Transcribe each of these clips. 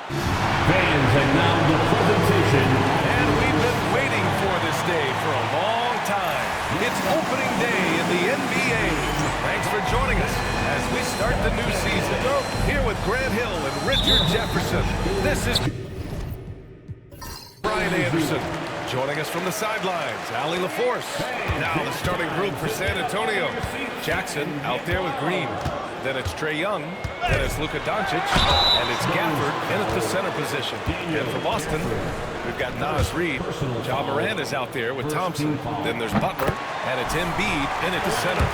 Fans, and now the presentation. And we've been waiting for this day for a long time. It's opening day in the NBA. Thanks for joining us as we start the new season. Here with Grant Hill and Richard Jefferson. This is Brian Anderson. Joining us from the sidelines, Allie LaForce. Now the starting group for San Antonio. Jackson out there with Green. Then it's Trae Young. Then it's Luka Doncic. And it's Gafford in at the center position. And for Boston, we've got Nas Reed. Ja Morant is out there with Thompson. Then there's Butler. And it's Embiid in at the center.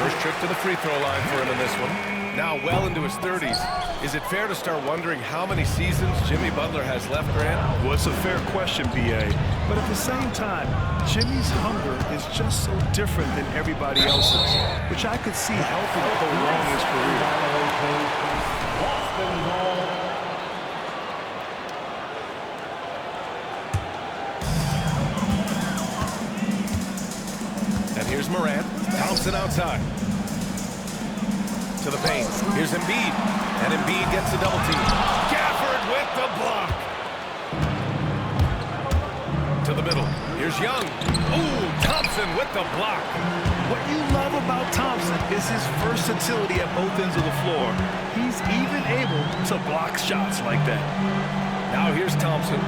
First trip to the free throw line for him in this one. Now well into his 30s. Is it fair to start wondering how many seasons Jimmy Butler has left, Grant? Well, it's a fair question, B.A. But at the same time, Jimmy's hunger is just so different than everybody else's, which I could see helping prolong his career. And here's Morant. Thompson outside. To the paint. Here's Embiid. And Embiid gets a double team. Gafford with the block. To the middle. Here's Young. Ooh, Thompson with the block. What you love about Thompson is his versatility at both ends of the floor. He's even able to block shots like that. Now here's Thompson.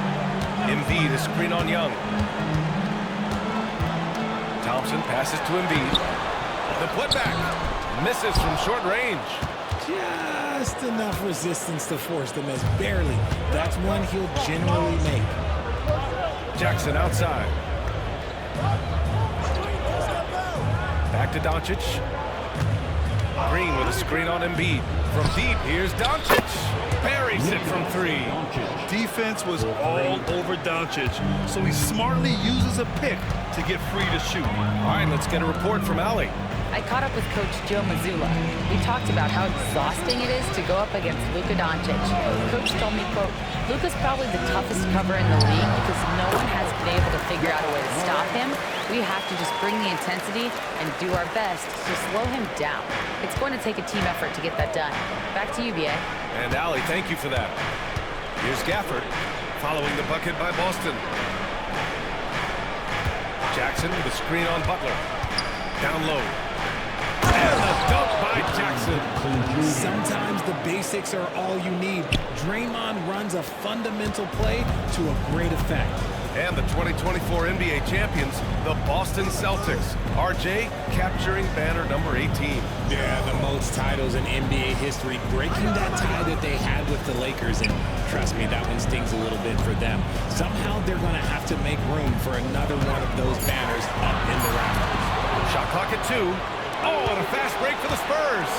Embiid, a screen on Young. Thompson passes to Embiid. The putback. Misses from short range. Just enough resistance to force the miss. Barely. That's one he'll generally make. Jackson outside. Back to Doncic. Green with a screen on Embiid. From deep, here's Doncic. Buries it from three. Defense was all over Doncic, so he smartly uses a pick to get free to shoot. All right, let's get a report from Allie. I caught up with Coach Joe Mazzulla. We talked about how exhausting it is to go up against Luka Doncic. Coach told me, quote, Luka's probably the toughest cover in the league because no one has been able to figure out a way to stop him. We have to just bring the intensity and do our best to slow him down. It's going to take a team effort to get that done. Back to you, B.A. And Allie, thank you for that. Here's Gafford, following the bucket by Boston. Jackson with a screen on Butler. Down low. And the dunk by Jackson. Sometimes the basics are all you need. Draymond runs a fundamental play to a great effect. And the 2024 NBA champions, the Boston Celtics. RJ capturing banner number 18. Yeah, the most titles in NBA history, breaking that tie that they had with the Lakers. And trust me, that one stings a little bit for them. Somehow they're going to have to make room for another one of those banners up in the rafters. Shot clock at 2. Oh, and a fast break for the Spurs.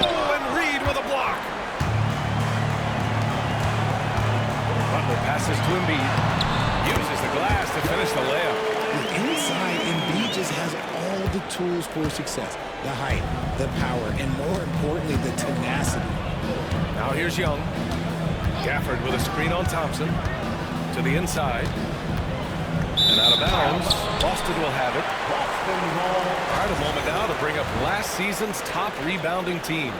Oh, and Reed with a block. Butler passes to Embiid. Uses the glass to finish the layup. Inside, Embiid just has all the tools for success. The height, the power, and more importantly, the tenacity. Now here's Young. Gafford with a screen on Thompson. To the inside. And out of bounds. Boston will have it. All right, a moment now to bring up last season's top rebounding teams.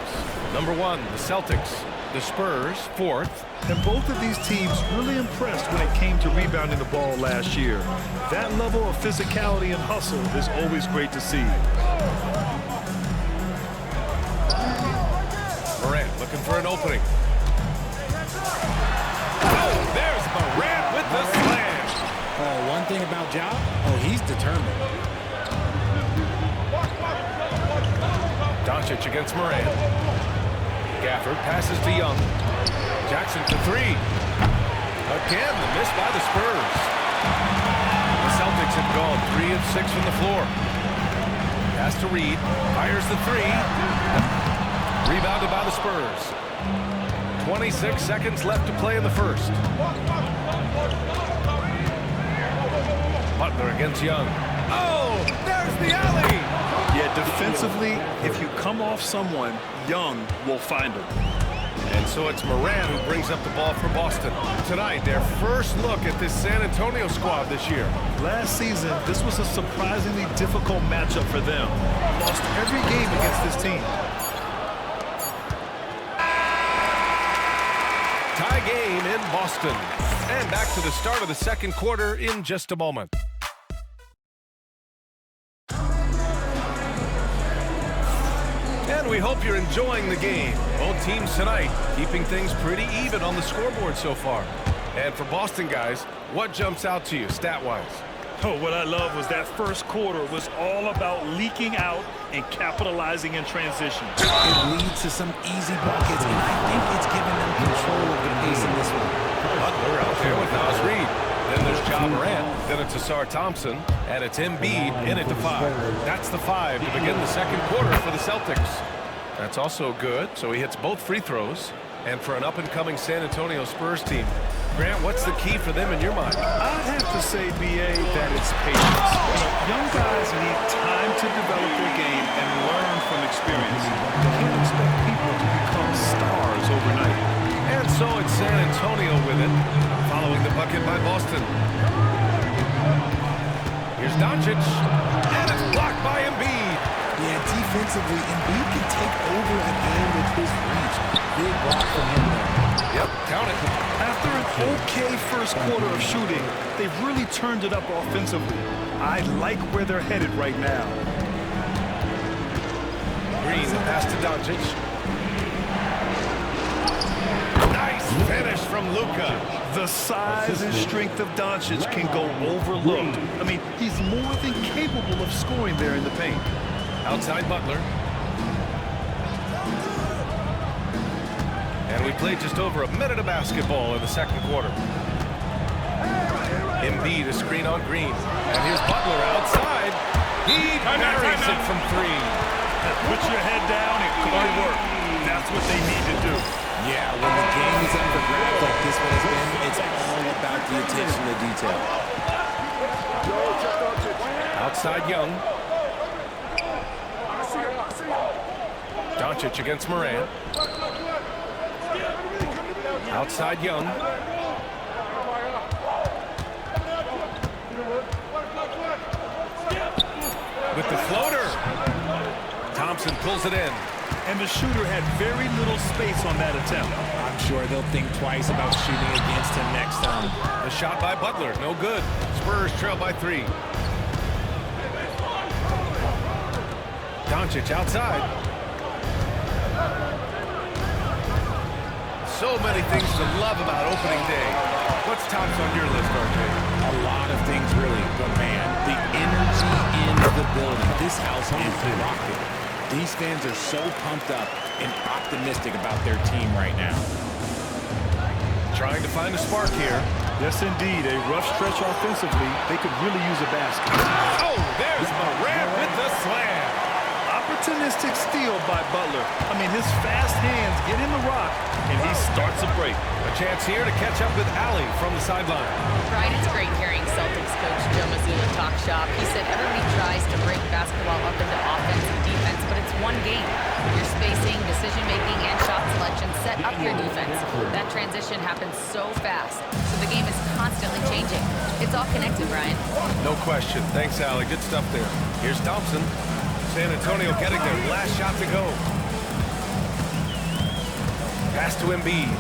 Number 1, the Celtics. The Spurs, 4th. And both of these teams really impressed when it came to rebounding the ball last year. That level of physicality and hustle is always great to see. Morant looking for an opening. Oh, there's Morant with the slam. Oh, one thing about Ja, he's determined. Doncic against Morant. Gafford passes to Young. Jackson for 3. Again, the miss by the Spurs. The Celtics have gone 3 of 6 from the floor. Pass to Reed. Fires the 3. Rebounded by the Spurs. 26 seconds left to play in the first. Butler against Young. Oh, there's the alley. Yeah, defensively, if you come off someone, Young will find him. And so it's Morant who brings up the ball for Boston. Tonight, their first look at this San Antonio squad this year. Last season, this was a surprisingly difficult matchup for them. Lost every game against this team. game in Boston. And back to the start of the second quarter in just a moment. And we hope you're enjoying the game. Both teams tonight keeping things pretty even on the scoreboard so far. And for Boston guys, what jumps out to you stat-wise? Oh, what I love was that first quarter was all about leaking out and capitalizing in transition. It leads to some easy buckets, and I think it's given them control of the pace in this one. Butler out there with Nas Reed. Then there's Ja Morant. Then it's Asar Thompson. And it's Embiid in at the 5. That's the 5 to begin the second quarter for the Celtics. That's also good, so he hits both free throws. And for an up-and-coming San Antonio Spurs team, Grant, what's the key for them in your mind? I'd have to say, B.A., that it's patience. Young guys need time to develop their game and learn from experience. You can't expect people to become stars overnight. And so it's San Antonio with it, following the bucket by Boston. Here's Doncic, and it's blocked by Embiid. Yeah, defensively, Embiid can take over a game with his reach. Big block from him there. Yep, count it. After an okay first quarter of shooting, they've really turned it up offensively. I like where they're headed right now. Green pass to Doncic. Nice finish from Luka. The size and strength of Doncic can go overlooked. I mean, he's more than capable of scoring there in the paint. Outside Butler. And we played just over a minute of basketball in the second quarter. Embiid a screen on Green. And here's Butler outside. He buries it from 3. Put your head down and go to work. That's what they need to do. Yeah, when the game is up for grabs like this one has been, it's all about the attention to detail. Outside Young. Doncic against Morant. Outside Young. With the floater. Thompson pulls it in. And the shooter had very little space on that attempt. I'm sure they'll think twice about shooting against him next time. A shot by Butler, no good. Spurs trail by 3. Doncic outside. So many things to love about opening day. What's tops on your list, RJ? A lot of things, really. But, man, the energy in the building. This house is rocking. These fans are so pumped up and optimistic about their team right now. Trying to find a spark here. Yes, indeed. A rough stretch offensively. They could really use a basket. Oh, there's Morant with the slam. Opportunistic steal by Butler. I mean, his fast hands get in the rock, and he starts a break. A chance here to catch up with Allie from the sideline. Brian, it's great hearing Celtics coach Joe Mazzulla talk shop. He said everybody tries to break basketball up into offense and defense, but it's one game. Your spacing, decision-making, and shot selection set up your defense. That transition happens so fast, so the game is constantly changing. It's all connected, Brian. No question. Thanks, Allie. Good stuff there. Here's Thompson. San Antonio getting their last shot to go. Pass to Embiid.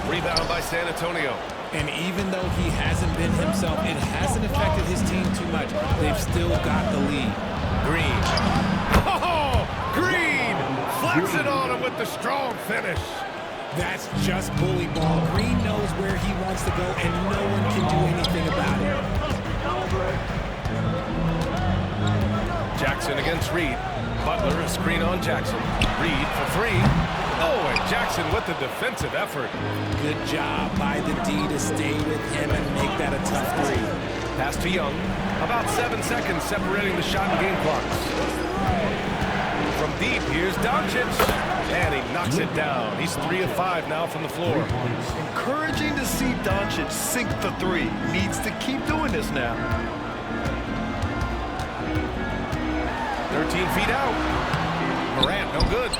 Rebound by San Antonio. And even though he hasn't been himself, it hasn't affected his team too much. They've still got the lead. Green. Oh, Green flips it on him with the strong finish. That's just bully ball. Green knows where he wants to go, and no one can do anything about it. Jackson against Reed. Butler a screen on Jackson. Reed for 3. Oh, and Jackson with the defensive effort. Good job by the D to stay with him and make that a tough 3. Pass to Young. About 7 seconds separating the shot and game clocks. From deep, here's Doncic. And he knocks it down. He's 3 of 5 now from the floor. Encouraging to see Doncic sink the 3. Needs to keep doing this now. 13 feet out. Morant, no good.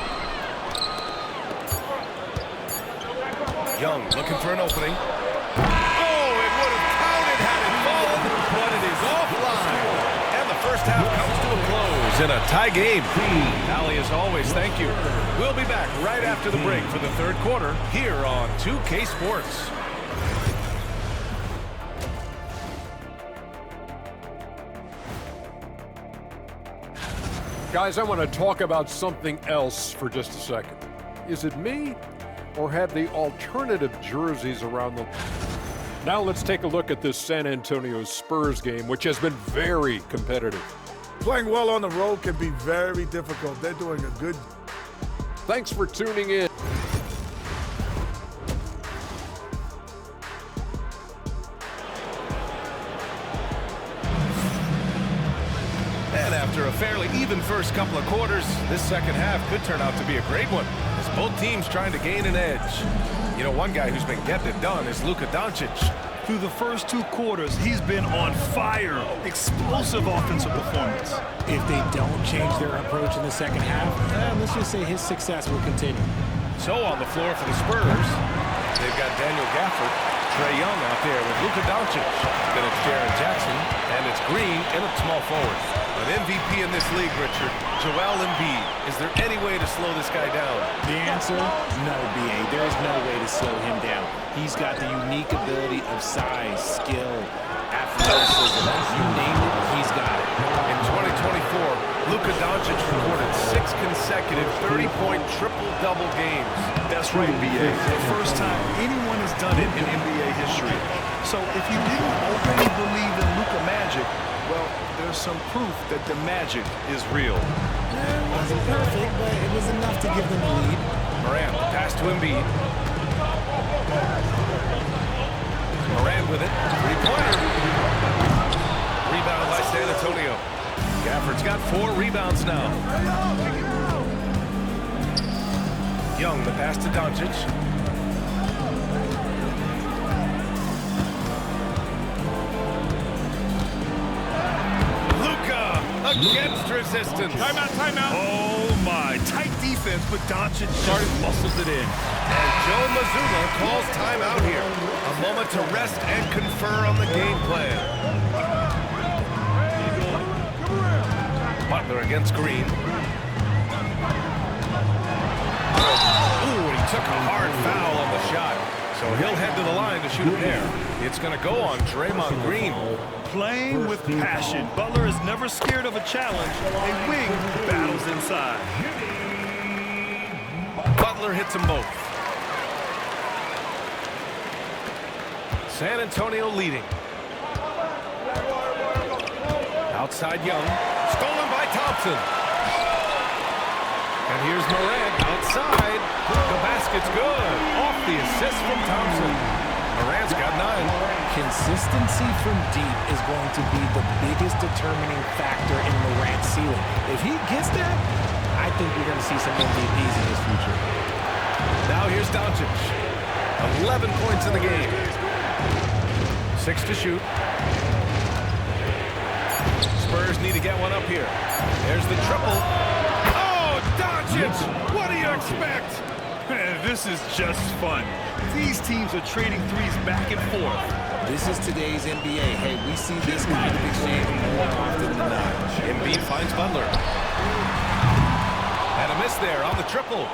Young looking for an opening. Oh, it would have counted had it fallen, but it is offline. And the first half comes to a close. Spurs in a tie game. Allie, as always, thank you. We'll be back right after the break for the third quarter here on 2K Sports. Guys, I want to talk about something else for just a second. Is it me, or have the alternative jerseys around the... Now let's take a look at this San Antonio Spurs game, which has been very competitive. Playing well on the road can be very difficult. They're doing a good... Thanks for tuning in. And after a fairly even first couple of quarters, this second half could turn out to be a great one, as both teams trying to gain an edge. You know, one guy who's been getting it done is Luka Doncic. Through the first 2 quarters, he's been on fire. Explosive offensive performance. If they don't change their approach in the second half, let's just say his success will continue. So on the floor for the Spurs, they've got Daniel Gafford, Trae Young out there with Luka Doncic. Then it's Jaren Jackson, and it's Green in at small forward. An MVP in this league, Richard, Joel Embiid. Is there any way to slow this guy down? The answer, no, B.A. There is no way to slow him down. He's got the unique ability of size, skill, athleticism. You name it, he's got it. In 2024, Luka Doncic recorded 6 consecutive 30-point triple-double games. That's right, B.A. The first time anyone has done it in NBA history. So if you didn't already believe in Luka magic, well, there's some proof that the magic is real. It wasn't perfect, but it was enough to give them the lead. Morant, pass to Embiid. Morant with it. 3-pointer. Rebound by San Antonio. Gafford's got 4 rebounds now. Young, the pass to Doncic. Against resistance. Timeout. Oh, my. Tight defense, but Doncic muscles it in. And Joe Mazzulla calls timeout here. A moment to rest and confer on the game plan. Butler against Green. Ooh, and he took a hard foul on the shot. So he'll head to the line to shoot a pair. It's going to go on Draymond Green. Playing with passion. Butler is never scared of a challenge. A wing battles inside. Butler hits them both. San Antonio leading. Outside Young. Stolen by Thompson. And here's Morant outside. The basket's good. Off the assist from Thompson. Morant's got 9. Consistency from deep is going to be the biggest determining factor in Morant's ceiling. If he gets that, I think we're going to see some MVPs in his future. Now here's Doncic. 11 points in the game. 6 to shoot. Spurs need to get one up here. There's the triple. Oh, Doncic! What do you expect? Man, this is just fun. These teams are trading threes back and forth. This is today's NBA. Hey, we see this kind of exchange more often than not. Embiid finds Butler. And a miss there on the triple.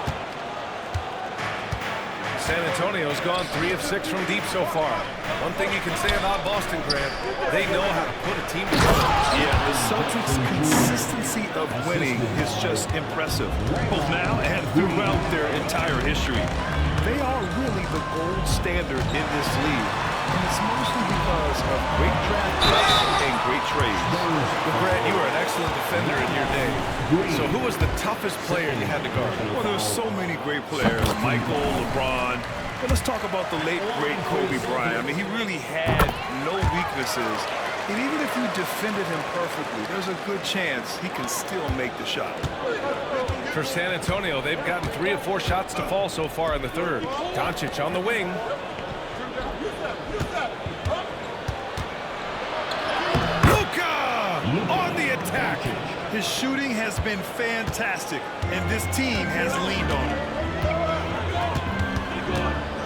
San Antonio's gone 3 of 6 from deep so far. One thing you can say about Boston, Grant, they know how to put a team together. Yeah, the Celtics' consistency of winning is just impressive, both now and throughout their entire history. They are really the gold standard in this league, and it's mostly because of great draft picks and great trades. Well, Grant, you were an excellent defender in your day. So who was the toughest player you had to guard? Well, there's so many great players, Michael, LeBron. But let's talk about the late, great Kobe Bryant. I mean, he really had no weaknesses. And even if you defended him perfectly, there's a good chance he can still make the shot. For San Antonio, they've gotten 3 of 4 shots to fall so far in the third. Doncic on the wing. Luka on the attack. His shooting has been fantastic, and this team has leaned on him.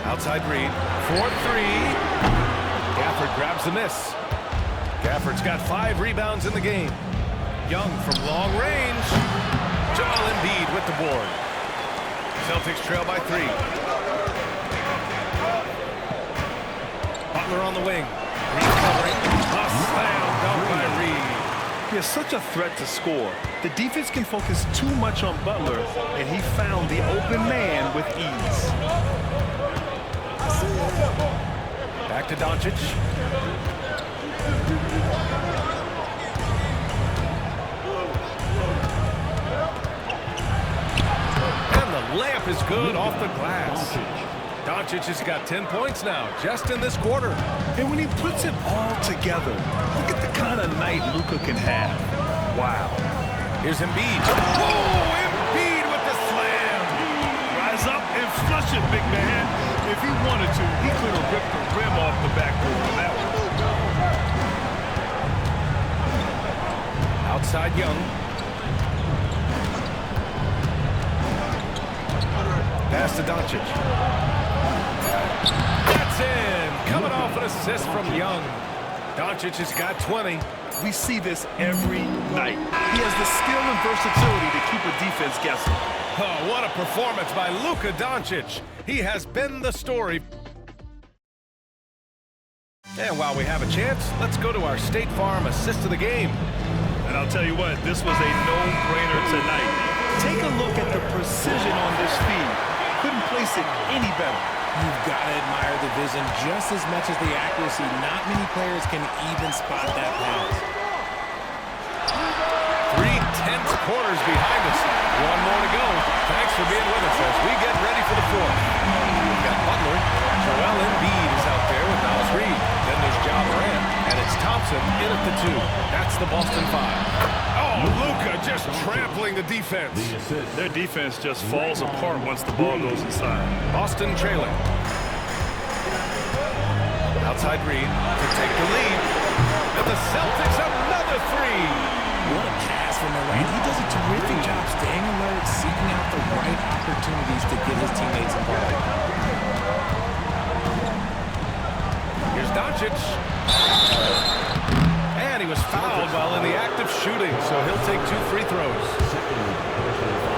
Outside Reed, 4-3. Gafford grabs the miss. Gafford's got 5 rebounds in the game. Young from long range. Joel Embiid with the board. Celtics trail by 3. Butler on the wing. Reed covering. A slam dunk by Reed. He has such a threat to score. The defense can focus too much on Butler, and he found the open man with ease. Back to Doncic. And the layup is good off the glass. Doncic has got 10 points now, just in this quarter. And when he puts it all together, look at the kind of night Luka can have. Wow. Here's Embiid. Whoa, Embiid with the slam. Rise up and flush it, big man. If he wanted to, he could have ripped the rim off the backboard on that one. Outside Young. Pass to Doncic. That's in. Coming off an assist from Young. Doncic has got 20. We see this every night. He has the skill and versatility to keep a defense guessing. Oh, what a performance by Luka Doncic. He has been the story. And while we have a chance, let's go to our State Farm assist of the game. And I'll tell you what, this was a no-brainer tonight. Take a look at the precision on this feed. Couldn't place it any better. You've got to admire the vision just as much as the accuracy. Not many players can even spot that pass. 3 tense quarters behind us. One more to go. Thanks for being with us as we get ready for the 4th. We've got Butler. Joel Embiid is out there with Miles Reed. Then there's Ja Morant, and it's Thompson in at the 2. That's the Boston 5. Oh, Luka just trampling the defense. Their defense just falls apart once the ball goes inside. Boston trailing. Outside Reed to take the lead. And the Celtics another 3. What a pass from Morant. He does a terrific job staying alert, seeking out the right opportunities to get his teammates involved. Here's Doncic. And he was fouled while in the act of shooting, so he'll take 2 free throws.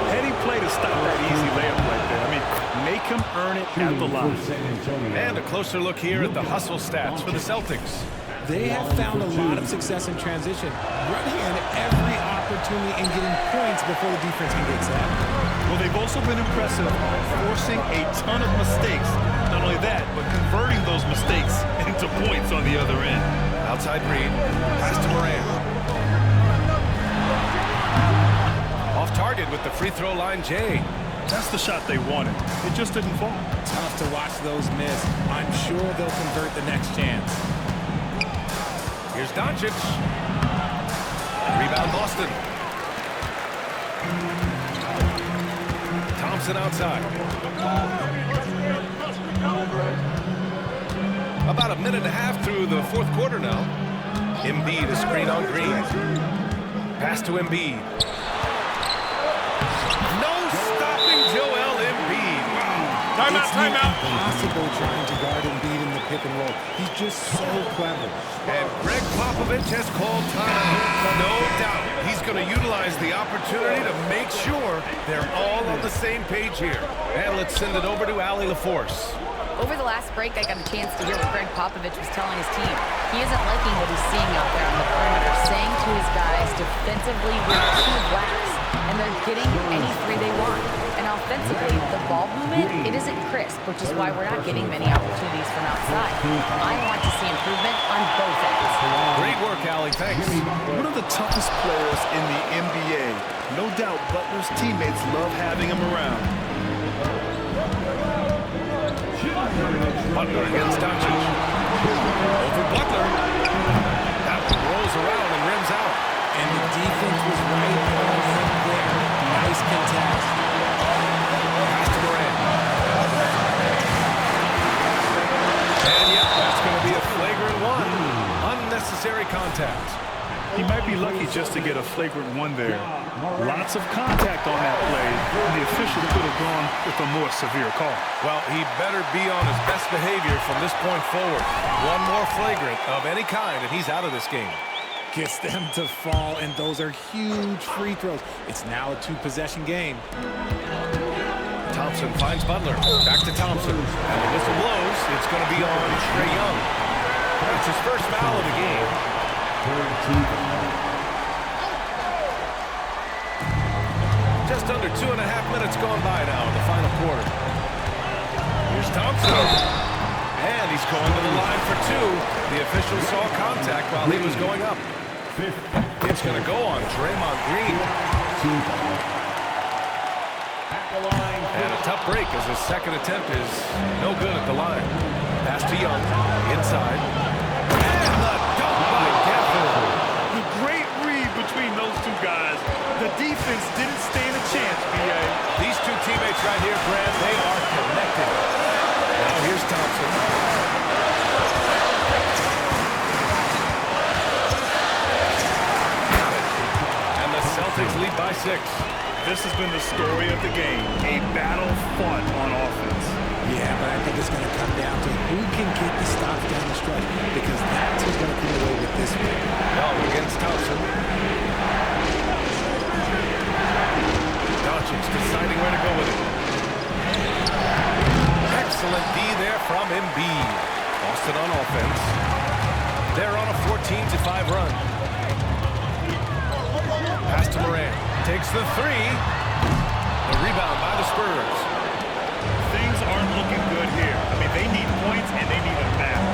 Heady play to stop that easy layup right there. I mean, make him earn it at the line. And a closer look here at the hustle stats for the Celtics. They have found a lot of success in transition, running at every opportunity and getting points before the defense can get set. Well, they've also been impressive, forcing a ton of mistakes. Not only that, but converting those mistakes into points on the other end. Outside Reed, pass to Morant. Off target with the free throw line, Jay. That's the shot they wanted. It just didn't fall. Tough to watch those miss. I'm sure they'll convert the next chance. Here's Doncic. Rebound Boston. Thompson outside. About a minute and a half through the 4th quarter now. Embiid is screen on Green. Pass to Embiid. No stopping Joel Embiid. Wow. Timeout. Impossible trying to guard Embiid in the pick and roll. He's just so clever. And Greg Popovich has called timeout. No doubt he's going to utilize the opportunity to make sure they're all on the same page here. And let's send it over to Allie LaForce. Over the last break, I got a chance to hear what Greg Popovich was telling his team. He isn't liking what he's seeing out there on the perimeter, saying to his guys defensively, we're too lax, and they're getting any 3 they want. And offensively, the ball movement, it isn't crisp, which is why we're not getting many opportunities from outside. I want to see improvement on both ends. Great work, Allie. Thanks. One of the toughest players in the NBA. No doubt Butler's teammates love having him around. Butler against Doncic. Over Butler. That one rolls around and rims out. And the defense was right on him there. Nice contest. Pass to Morant. And yep, that's going to be a flagrant 1. Unnecessary contact. He might be lucky just to get a flagrant 1 there. Lots of contact on that play. The official could have gone with a more severe call. Well, he better be on his best behavior from this point forward. One more flagrant of any kind, and he's out of this game. gets them to fall, and those are huge free throws. It's now a two-possession game. Thompson finds Butler. Back to Thompson. And the whistle blows. It's going to be on Trae Young. That's his first foul of the game. Just under 2.5 minutes gone by now in the final quarter. Here's Thompson. And he's going to the line for two. The official saw contact while he was going up. It's going to go on Draymond Green. And a tough break as his second attempt is no good at the line. Pass to Young. Inside. And the dunk by Gafford. A great read between those two guys. The defense didn't stand a chance, B.A. These two teammates right here, Brad, they are connected. Now here's Thompson. Got it. And the Celtics lead by 6. This has been the story of the game. A battle fought on offense. Yeah, but I think it's going to come down to who can get the stops down the stretch, because that's who's going to come away with this one. Young against Thompson. Doncic deciding where to go with it. Excellent D there from Embiid. Boston on offense. They're on a 14-5 run. Pass to Morant. Takes the three. The rebound by the Spurs. Things aren't looking good here. I mean, they need points and they need a map.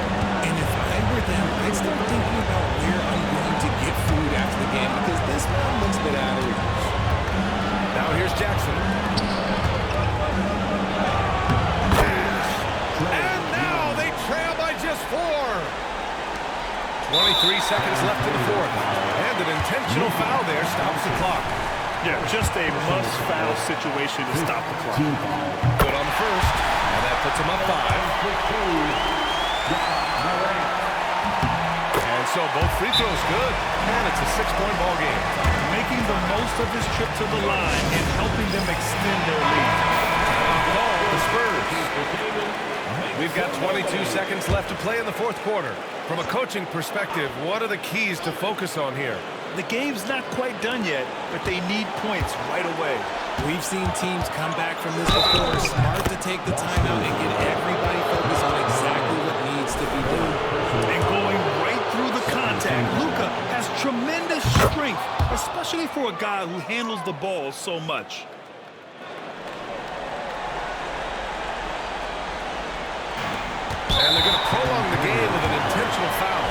And if I were them, I'd start thinking about where I'm going to get food after the game, because this one looks a bit out of reach. Now here's Jackson. And now they trail by just 4. 23 seconds left in the fourth. And an intentional foul there stops the clock. Yeah, just a must-foul situation to stop the clock. Good on the first. And that puts him up 5. And so both free throws good. And it's a 6-point ball game. Making the most of his trip to the line and helping them extend their lead. The Spurs. We've got 22 seconds left to play in the fourth quarter. From a coaching perspective, what are the keys to focus on here? The game's not quite done yet, but they need points right away. We've seen teams come back from this before. Smart to take the timeout and get everybody focused on exactly what needs to be done. And going right through the contact, Luka has tremendous strength, especially for a guy who handles the ball so much. And they're going to prolong the game with an intentional foul.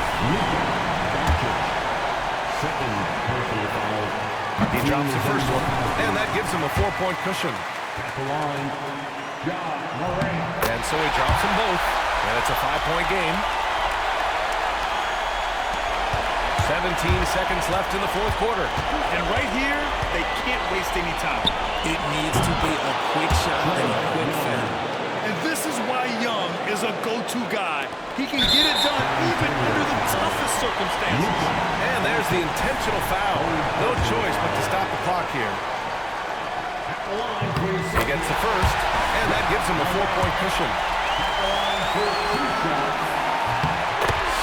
He drops the first one, and that gives him a 4-point cushion. And so he drops them both, and it's a 5-point game. 17 seconds left in the fourth quarter. And right here, they can't waste any time. It needs to be a quick shot and a quick foul. And this is why Young is a go-to guy. He can get it done even under the toughest circumstances. And there's the intentional foul. No choice but to stop the clock here. He gets the first, and that gives him a 4-point cushion.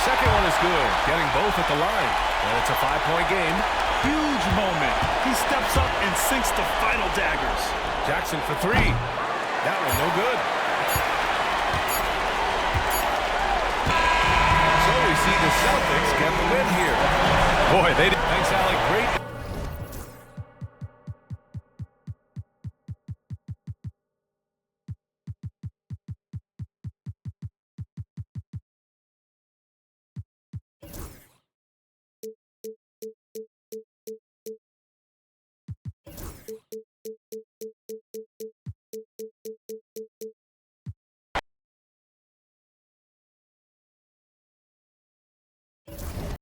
Second one is good, getting both at the line. And it's a 5-point game. Huge moment. He steps up and sinks the final daggers. Jackson for 3. That one no good. So we see the Celtics get the win here. Boy, they did. Thanks, Alec. Great